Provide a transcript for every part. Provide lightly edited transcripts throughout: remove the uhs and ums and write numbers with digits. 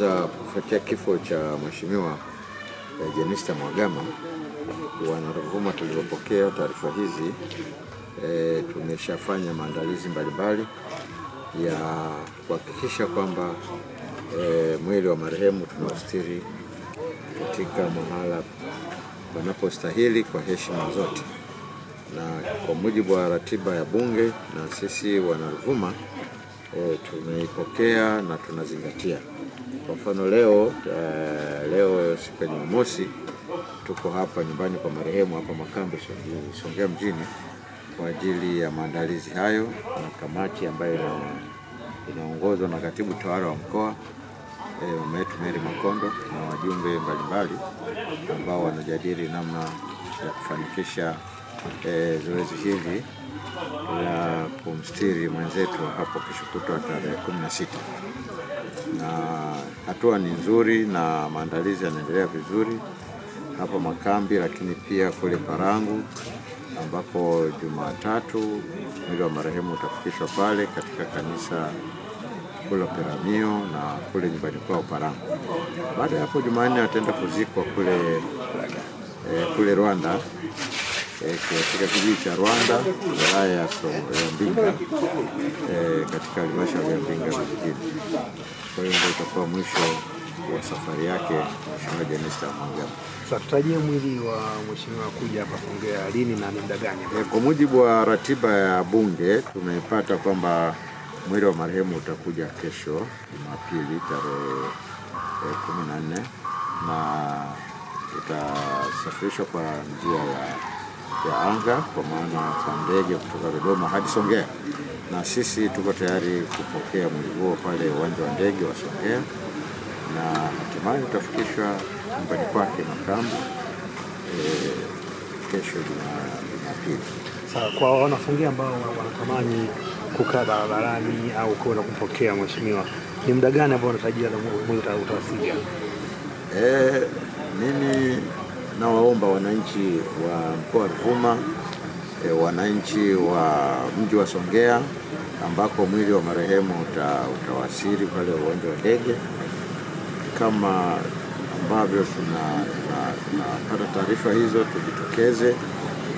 Kufuatia kifo cha Mheshimiwa Jenista Mhagama, Wanaruvuma tulipokea taarifa hizi, tumeshafanya maandalizi mbalimbali ya kuhakikisha kwamba mwili wa marehemu tunaustiri katika mahala panapostahili kwa heshima zote, na kwa mujibu wa ratiba ya Bunge na sisi Wanaruvuma tumeipokea na tunazingatia. Kwa mfano leo siku ya Jumamosi tuko hapa nyumbani kwa marehemu hapa Makambe Songea mjini kwa ajili ya maandalizi hayo, na kamati ambayo inaongozwa na katibu tawala wa mkoa mama yetu Mary Makondo na wajumbe mbalimbali ambao wanajadili namna ya kufanikisha zoezi hili la kumstiri mwenzetu hapo kesho kutwa tarehe 16. Na hatua ni nzuri na maandalizi yanaendelea vizuri hapa Makambi, lakini pia kule Parangu ambapo Jumatatu mwili wa marehemu utafikishwa pale katika kanisa kule Peramio na kule nyumbani kwao Parangu. Baada ya hapo Jumanne ataenda kuzikwa kule Rwanda, katika kijiji cha Rwanda, wilaya ya Mbinga, katika halmashauri ya Mbinga vijijini. Kwa hiyo ndio itakuwa mwisho wa safari yake Mheshimiwa Jenista Mhagama. Sasa tutajie mwili wa Mheshimiwa kuja hapa Songea lini na ni muda gani? Kwa mujibu wa ratiba ya Bunge tumepata kwamba mwili wa marehemu utakuja kesho Jumapili tarehe 14 na utasafirishwa kwa njia ya anga, kwa maana kwa ndege kutoka Dodoma hadi Songea, na sisi tuko tayari kupokea mwili huo pale uwanja wa ndege wa Songea, na hatimaye utafikishwa nyumbani kwake Makambi kesho Jumapili. Sasa kwa wanafungia ambao wanatamani kukaa barabarani au kwenda kumpokea mheshimiwa, ni muda gani ambao unatarajia mwili utawasili? Mimi nawaomba wananchi wa mkoa wa Ruvuma, wananchi wa mji wa Songea ambako mwili wa marehemu utawasili pale uwanja wa ndege, kama ambavyo tunapata taarifa hizo, tujitokeze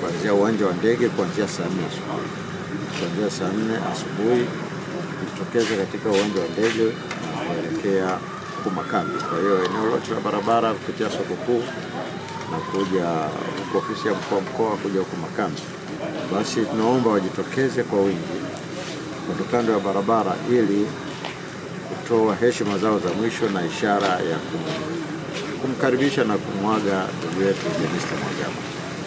kuanzia uwanja wa ndege kuanzia saa 4 asubuhi. Kuanzia saa 4 asubuhi tujitokeze katika uwanja wa ndege na kuelekea Makambi. Kwa hiyo eneo lote la barabara kupitia soko kuu na kuja huko ofisi ya mkoa kuja huko Makambi, basi tunaomba wajitokeze kwa wingi kando ya barabara ili kutoa heshima zao za mwisho na ishara ya kumkaribisha na kumwaga ndugu yetu Jenista Mhagama.